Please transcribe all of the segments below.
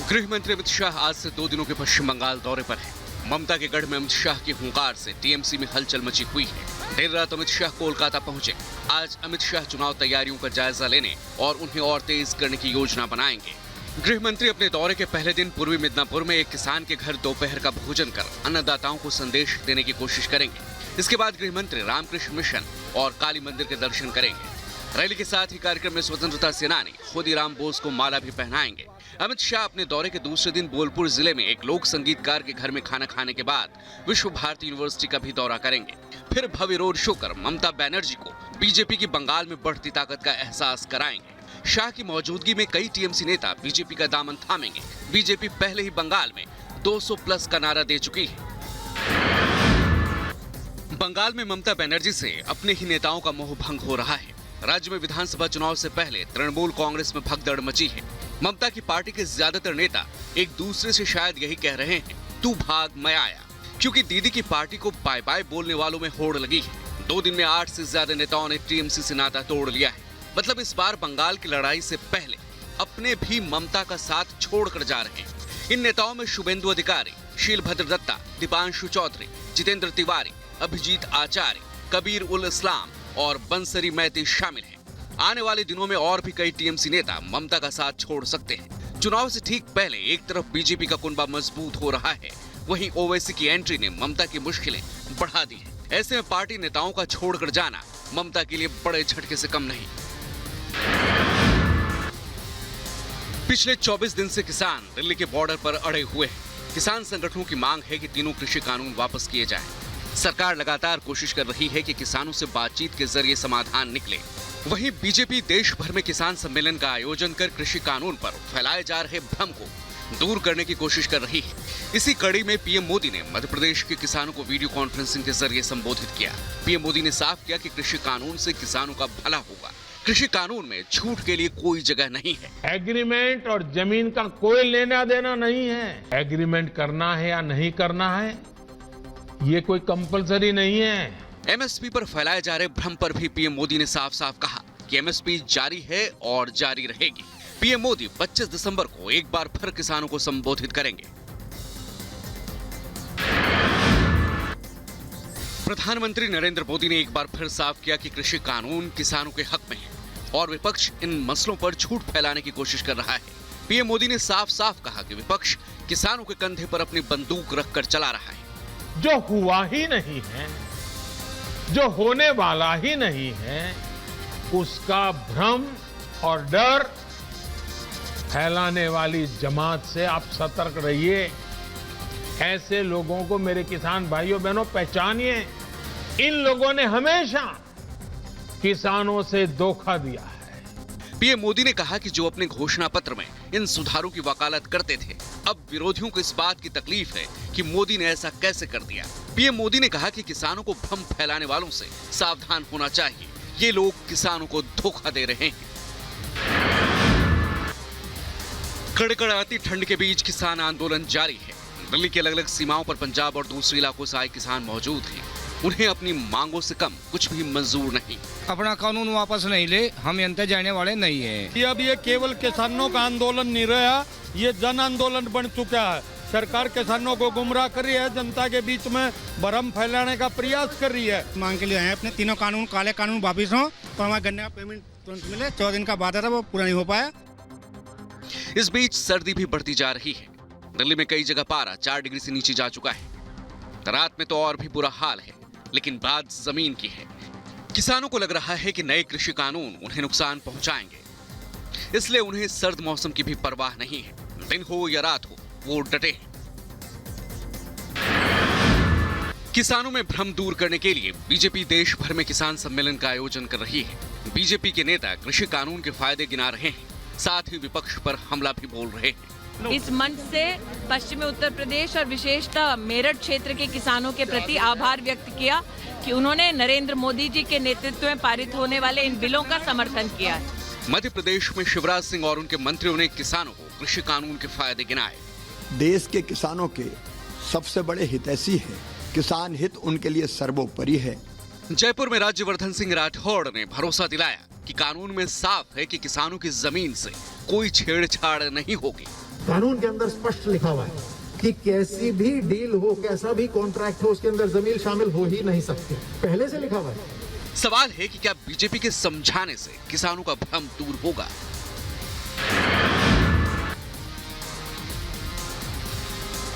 गृह मंत्री अमित शाह आज से 2 दिनों के पश्चिम बंगाल दौरे पर हैं। ममता के गढ़ में अमित शाह की हुंकार से टीएमसी में हलचल मची हुई है। देर रात अमित शाह कोलकाता पहुंचे। आज अमित शाह चुनाव तैयारियों का जायजा लेने और उन्हें और तेज करने की योजना बनाएंगे। गृह मंत्री अपने दौरे के पहले दिन पूर्वी मिदनापुर में एक किसान के घर दोपहर का भोजन कर अन्नदाताओं को संदेश देने की कोशिश करेंगे। इसके बाद गृह मंत्री रामकृष्ण मिशन और काली मंदिर के दर्शन करेंगे। रैली के साथ ही कार्यक्रम में स्वतंत्रता सेनानी खुदीराम बोस को माला भी पहनाएंगे। अमित शाह अपने दौरे के दूसरे दिन बोलपुर जिले में एक लोक संगीतकार के घर में खाना खाने के बाद विश्व भारती यूनिवर्सिटी का भी दौरा करेंगे। फिर भव्य रोड शो कर ममता बनर्जी को बीजेपी की बंगाल में बढ़ती ताकत का एहसास कराएंगे। शाह की मौजूदगी में कई टीएमसी नेता बीजेपी का दामन थामेंगे। बीजेपी पहले ही बंगाल में 200+ का नारा दे चुकी है। बंगाल में ममता बनर्जी से अपने ही नेताओं का मोह भंग हो रहा है। राज्य में विधानसभा चुनाव से पहले तृणमूल कांग्रेस में भगदड़ मची है। ममता की पार्टी के ज्यादातर नेता एक दूसरे से शायद यही कह रहे हैं, तू भाग मैं आया, क्योंकि दीदी की पार्टी को बाय बाय बोलने वालों में होड़ लगी है। 2 दिन में 8 से ज्यादा नेताओं ने टीएमसी से नाता तोड़ लिया है। मतलब इस बार बंगाल की लड़ाई से पहले अपने भी ममता का साथ छोड़कर जा रहे हैं। इन नेताओं में शुभेंदु अधिकारी, शीलभद्र दत्ता, दीपांशु चौधरी, जितेंद्र तिवारी, अभिजीत आचार्य, कबीर उल इस्लाम और बंसरी मैती शामिल हैं। आने वाले दिनों में और भी कई टीएमसी नेता ममता का साथ छोड़ सकते हैं। चुनाव से ठीक पहले एक तरफ बीजेपी का कुनबा मजबूत हो रहा है, वहीं ओवैसी की एंट्री ने ममता की मुश्किलें बढ़ा दी है। ऐसे में पार्टी नेताओं का छोड़कर जाना ममता के लिए बड़े झटके से कम नहीं। पिछले 24 दिन से किसान दिल्ली के बॉर्डर पर अड़े हुए हैं। किसान संगठनों की मांग है कि तीनों कृषि कानून वापस किए जाएं। सरकार लगातार कोशिश कर रही है कि किसानों से बातचीत के जरिए समाधान निकले। वहीं बीजेपी देश भर में किसान सम्मेलन का आयोजन कर कृषि कानून पर फैलाए जा रहे भ्रम को दूर करने की कोशिश कर रही है। इसी कड़ी में पीएम मोदी ने मध्य प्रदेश के किसानों को वीडियो कॉन्फ्रेंसिंग के जरिए संबोधित किया। पीएम मोदी ने साफ किया कि कृषि कानून से किसानों का भला होगा। कृषि कानून में झूठ के लिए कोई जगह नहीं है। एग्रीमेंट और जमीन का कोई लेना देना नहीं है। एग्रीमेंट करना है या नहीं करना है, ये कोई कंपलसरी नहीं है। एमएसपी पर फैलाए जा रहे भ्रम पर भी पीएम मोदी ने साफ साफ कहा कि एमएसपी जारी है और जारी रहेगी। पीएम मोदी 25 दिसंबर को एक बार फिर किसानों को संबोधित करेंगे। प्रधानमंत्री नरेंद्र मोदी ने एक बार फिर साफ किया कि कृषि कानून किसानों के हक में है और विपक्ष इन मसलों पर झूठ फैलाने की कोशिश कर रहा है। पीएम मोदी ने साफ साफ कहा कि विपक्ष किसानों के कंधे पर अपनी बंदूक रखकर चला रहा है। जो हुआ ही नहीं है, जो होने वाला ही नहीं है, उसका भ्रम और डर फैलाने वाली जमात से आप सतर्क रहिए। ऐसे लोगों को मेरे किसान भाइयों बहनों पहचानिए। इन लोगों ने हमेशा किसानों से धोखा दिया है। पीएम मोदी ने कहा कि जो अपने घोषणा पत्र में इन सुधारों की वकालत करते थे, अब विरोधियों को इस बात की तकलीफ है कि मोदी ने ऐसा कैसे कर दिया। पीएम मोदी ने कहा कि किसानों को भ्रम फैलाने वालों से सावधान होना चाहिए। ये लोग किसानों को धोखा दे रहे हैं। कड़कड़ाती ठंड के बीच किसान आंदोलन जारी है। दिल्ली की अलग अलग सीमाओं पर पंजाब और दूसरे इलाकों से आए किसान मौजूद हैं। उन्हें अपनी मांगों से कम कुछ भी मंजूर नहीं। अपना कानून वापस नहीं ले, हम यंत्र जाने वाले नहीं है। अब ये केवल किसानों का आंदोलन नहीं रहा, ये जन आंदोलन बन चुका है। सरकार किसानों को गुमराह कर रही है, जनता के बीच में भ्रम फैलाने का प्रयास कर रही है। मांग के लिए आए अपने तीनों कानून, काले कानून वापिस हो और हमारे गन्ने का पेमेंट तुरंत मिले। 14 दिन का वादा था, वो पूरा नहीं हो पाया। इस बीच सर्दी भी बढ़ती जा रही है। दिल्ली में कई जगह पारा 4 डिग्री से नीचे जा चुका है। रात में तो और भी बुरा हाल है, लेकिन बात जमीन की है। किसानों को लग रहा है कि नए कृषि कानून उन्हें नुकसान पहुंचाएंगे, इसलिए उन्हें सर्द मौसम की भी परवाह नहीं है। दिन हो या रात हो, वो डटे हैं। किसानों में भ्रम दूर करने के लिए बीजेपी देश भर में किसान सम्मेलन का आयोजन कर रही है। बीजेपी के नेता कृषि कानून के फायदे गिना रहे हैं, साथ ही विपक्ष पर हमला भी बोल रहे हैं। इस मंच से पश्चिमी उत्तर प्रदेश और विशेषतः मेरठ क्षेत्र के किसानों के प्रति आभार व्यक्त किया कि उन्होंने नरेंद्र मोदी जी के नेतृत्व में पारित होने वाले इन बिलों का समर्थन किया है। मध्य प्रदेश में शिवराज सिंह और उनके मंत्रियों ने किसानों को कृषि कानून के फायदे गिनाए। देश के किसानों के सबसे बड़े हितैषी हैं। किसान हित उनके लिए सर्वोपरि है। जयपुर में राज्यवर्धन सिंह राठौड़ ने भरोसा दिलाया कि कानून में साफ है कि किसानों की जमीन से कोई छेड़छाड़ नहीं होगी। कानून के अंदर स्पष्ट लिखा हुआ है कि कैसी भी डील हो, कैसा भी कॉन्ट्रैक्ट हो, उसके अंदर जमीन शामिल हो ही नहीं सकती, पहले से लिखा हुआ है। सवाल है कि क्या बीजेपी के समझाने से किसानों का भ्रम दूर होगा?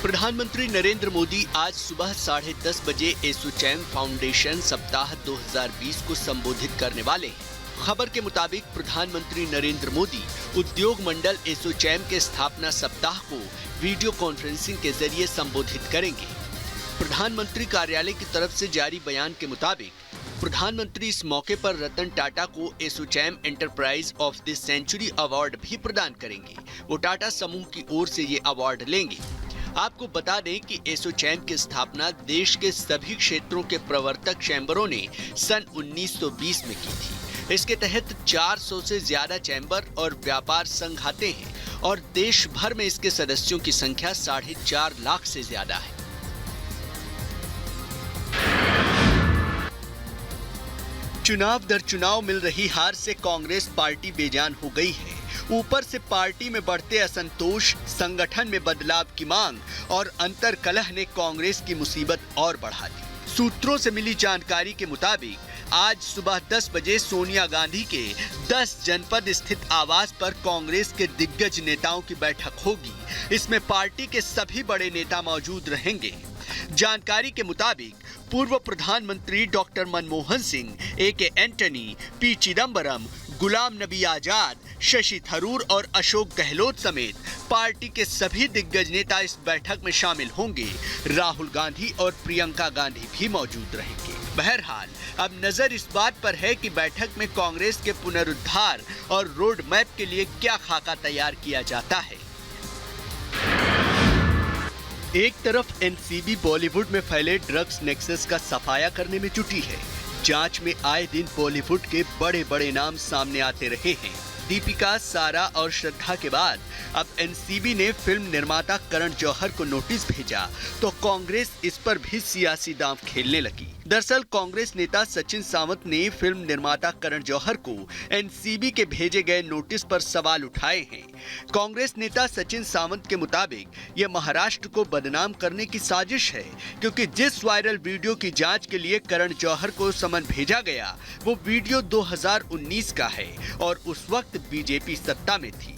प्रधानमंत्री नरेंद्र मोदी आज सुबह 10:30 बजे एसोचैम फाउंडेशन सप्ताह 2020 को संबोधित करने वाले हैं। खबर के मुताबिक प्रधानमंत्री नरेंद्र मोदी उद्योग मंडल एसोचैम के स्थापना सप्ताह को वीडियो कॉन्फ्रेंसिंग के जरिए संबोधित करेंगे। प्रधानमंत्री कार्यालय की तरफ से जारी बयान के मुताबिक प्रधानमंत्री इस मौके पर रतन टाटा को ASSOCHAM enterprise of the century award भी प्रदान करेंगे। वो टाटा समूह की ओर से ये अवार्ड लेंगे। आपको बता दें कि एसोचैम की स्थापना देश के सभी क्षेत्रों के प्रवर्तक चैम्बरों ने सन 1920 में की थी। इसके तहत 400 से ज्यादा चैम्बर और व्यापार संघ आते हैं और देश भर में इसके सदस्यों की संख्या 4.5 लाख से ज्यादा है। चुनाव दर चुनाव मिल रही हार से कांग्रेस पार्टी बेजान हो गई है। ऊपर से पार्टी में बढ़ते असंतोष, संगठन में बदलाव की मांग और अंतर कलह ने कांग्रेस की मुसीबत और बढ़ा दी। सूत्रों से मिली जानकारी के मुताबिक आज सुबह 10 बजे सोनिया गांधी के 10 जनपद स्थित आवास पर कांग्रेस के दिग्गज नेताओं की बैठक होगी। इसमें पार्टी के सभी बड़े नेता मौजूद रहेंगे। जानकारी के मुताबिक पूर्व प्रधानमंत्री doctor Manmohan Singh, A K. Antony, P. Chidambaram, Ghulam Nabi Azad, Shashi Tharoor और अशोक गहलोत समेत पार्टी के सभी दिग्गज नेता इस बैठक में शामिल होंगे। राहुल गांधी और प्रियंका गांधी भी मौजूद रहेंगे। बहरहाल अब नजर इस बात पर है कि बैठक में कांग्रेस के पुनरुद्धार और रोड मैप के लिए क्या खाका तैयार किया जाता है। एक तरफ एनसीबी बॉलीवुड में फैले ड्रग्स नेक्सस का सफाया करने में जुटी है। जांच में आए दिन बॉलीवुड के बड़े बड़े नाम सामने आते रहे हैं। दीपिका, सारा और श्रद्धा के बाद अब एनसीबी ने फिल्म निर्माता करण जौहर को नोटिस भेजा तो कांग्रेस इस पर भी सियासी दांव खेलने लगी। दरअसल कांग्रेस नेता सचिन सावंत ने फिल्म निर्माता करण जौहर को एनसीबी के भेजे गए नोटिस पर सवाल उठाए हैं। कांग्रेस नेता सचिन सावंत के मुताबिक ये महाराष्ट्र को बदनाम करने की साजिश है, क्योंकि जिस वायरल वीडियो की जांच के लिए करण जौहर को समन भेजा गया वो वीडियो 2019 का है और उस वक्त बीजेपी सत्ता में थी।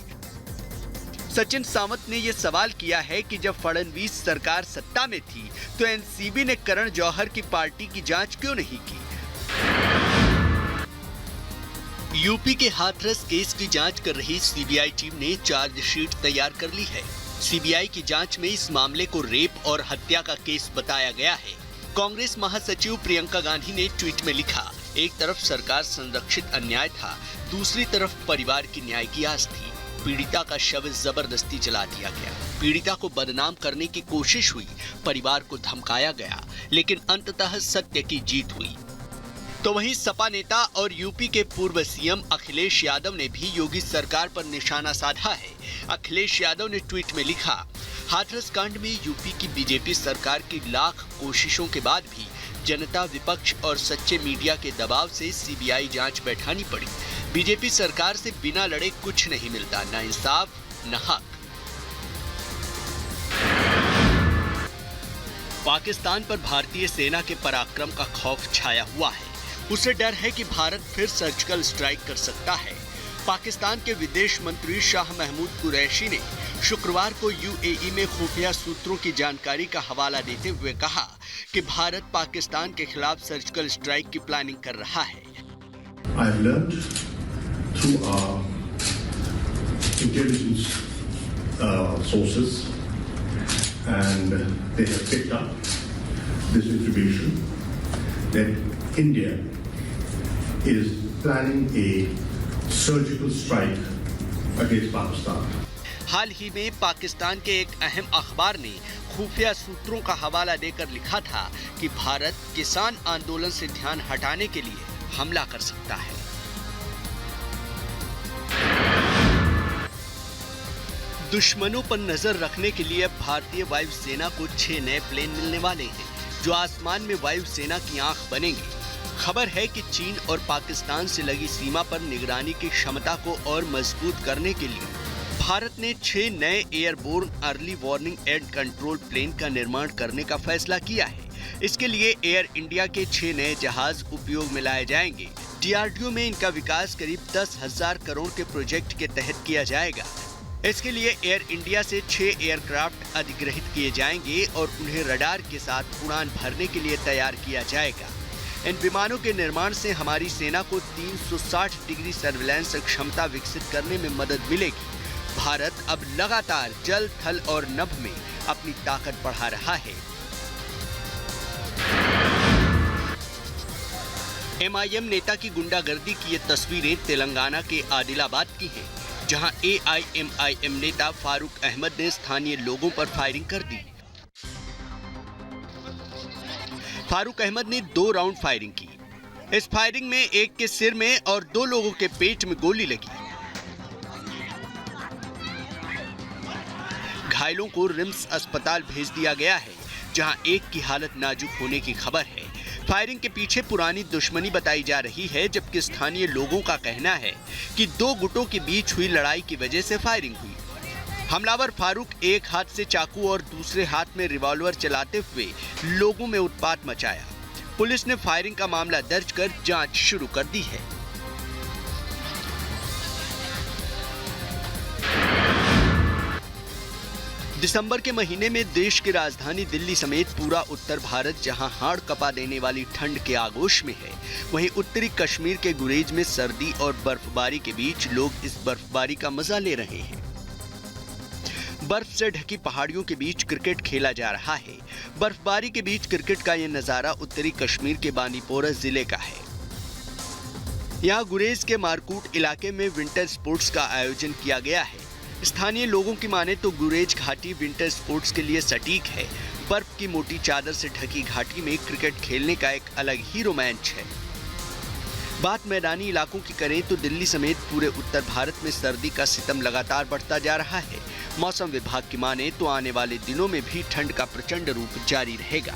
सचिन सावंत ने यह सवाल किया है कि जब फडणवीस सरकार सत्ता में थी तो एनसीबी ने करण जौहर की पार्टी की जांच क्यों नहीं की। यूपी के हाथरस केस की जांच कर रही सीबीआई टीम ने चार्जशीट तैयार कर ली है। सीबीआई की जांच में इस मामले को रेप और हत्या का केस बताया गया है। कांग्रेस महासचिव प्रियंका गांधी ने ट्वीट में लिखा, एक तरफ सरकार संरक्षित अन्याय था, दूसरी तरफ परिवार की न्याय की आस थी। पीड़िता का शव जबरदस्ती जला दिया गया। पीड़िता को बदनाम करने की कोशिश हुई, परिवार को धमकाया गया, लेकिन अंततः सत्य की जीत हुई। तो वहीं सपा नेता और यूपी के पूर्व सीएम अखिलेश यादव ने भी योगी सरकार पर निशाना साधा है। अखिलेश यादव ने ट्वीट में लिखा, हाथरस कांड में यूपी की बीजेपी सरकार की लाख कोशिशों के बाद भी जनता, विपक्ष और सच्चे मीडिया के दबाव से सीबीआई जांच बैठानी पड़ी। बीजेपी सरकार से बिना लड़े कुछ नहीं मिलता, न इंसाफ न हक। पाकिस्तान पर भारतीय सेना के पराक्रम का खौफ छाया हुआ है। उसे डर है कि भारत फिर सर्जिकल स्ट्राइक कर सकता है। पाकिस्तान के विदेश मंत्री शाह महमूद कुरैशी ने शुक्रवार को यूएई में खुफिया सूत्रों की जानकारी का हवाला देते हुए कहा कि भारत पाकिस्तान के खिलाफ सर्जिकल स्ट्राइक की प्लानिंग कर रहा है। I've learned through our intelligence sources, and they have picked up this information that India is planning a surgical strike against Pakistan. हाल ही में पाकिस्तान के एक अहम अखबार ने खुफिया सूत्रों का हवाला देकर लिखा था कि भारत किसान आंदोलन से ध्यान हटाने के लिए हमला कर सकता है। दुश्मनों पर नजर रखने के लिए भारतीय वायुसेना को 6 नए प्लेन मिलने वाले हैं, जो आसमान में वायुसेना की आंख बनेंगे। खबर है कि चीन और पाकिस्तान से लगी सीमा पर निगरानी की क्षमता को और मजबूत करने के लिए भारत ने 6 नए airborne early warning and control plane का निर्माण करने का फैसला किया है। इसके लिए एयर इंडिया के 6 नए जहाज उपयोग में लाए जाएंगे। DRDO में इनका विकास करीब 10,000 करोड़ के प्रोजेक्ट के तहत किया जाएगा। इसके लिए एयर इंडिया से 6 एयरक्राफ्ट अधिग्रहित किए जाएंगे और उन्हें रडार के साथ उड़ान भरने के लिए तैयार किया जाएगा। इन विमानों के निर्माण से हमारी सेना को 360 डिग्री सर्विलांस क्षमता विकसित करने में मदद मिलेगी। भारत अब लगातार जल, थल और नभ में अपनी ताकत बढ़ा रहा है। MIM नेता की गुंडागर्दी की ये तस्वीरें तेलंगाना के आदिलाबाद की हैं, जहां AIMIM नेता फारूक अहमद ने स्थानीय लोगों पर फायरिंग कर दी। फारूक अहमद ने 2 राउंड फायरिंग की। इस फायरिंग में एक के सिर में और 2 लोगों के पेट में गोली लगी। घायलों को रिम्स अस्पताल भेज दिया गया है, जहां एक की हालत नाजुक होने की खबर है। फायरिंग के पीछे पुरानी दुश्मनी बताई जा रही है, जबकि स्थानीय लोगों का कहना है कि 2 गुटों के बीच हुई लड़ाई की वजह से फायरिंग हुई। हमलावर फारूक एक हाथ से चाकू और दूसरे हाथ में रिवॉल्वर चलाते हुए लोगों में उत्पात मचाया। पुलिस ने फायरिंग का मामला दर्ज कर जांच शुरू कर दी है। दिसंबर के महीने में देश की राजधानी दिल्ली समेत पूरा उत्तर भारत जहां हाड़ कपा देने वाली ठंड के आगोश में है, वहीं उत्तरी कश्मीर के गुरेज में सर्दी और बर्फबारी के बीच लोग इस बर्फबारी का मजा ले रहे हैं। बर्फ से ढकी पहाड़ियों के बीच क्रिकेट खेला जा रहा है। बर्फबारी के बीच क्रिकेट का यह नजारा उत्तरी कश्मीर के बांदीपोरा जिले का है। यहाँ गुरेज के मारकूट इलाके में विंटर स्पोर्ट्स का आयोजन किया गया है। स्थानीय लोगों की माने तो गुरेज घाटी विंटर स्पोर्ट्स के लिए सटीक है। बर्फ की मोटी चादर से ढकी घाटी में क्रिकेट खेलने का एक अलग ही रोमांच है। बात मैदानी इलाकों की करें तो दिल्ली समेत पूरे उत्तर भारत में सर्दी का सितम लगातार बढ़ता जा रहा है। मौसम विभाग की माने तो आने वाले दिनों में भी ठंड का प्रचंड रूप जारी रहेगा।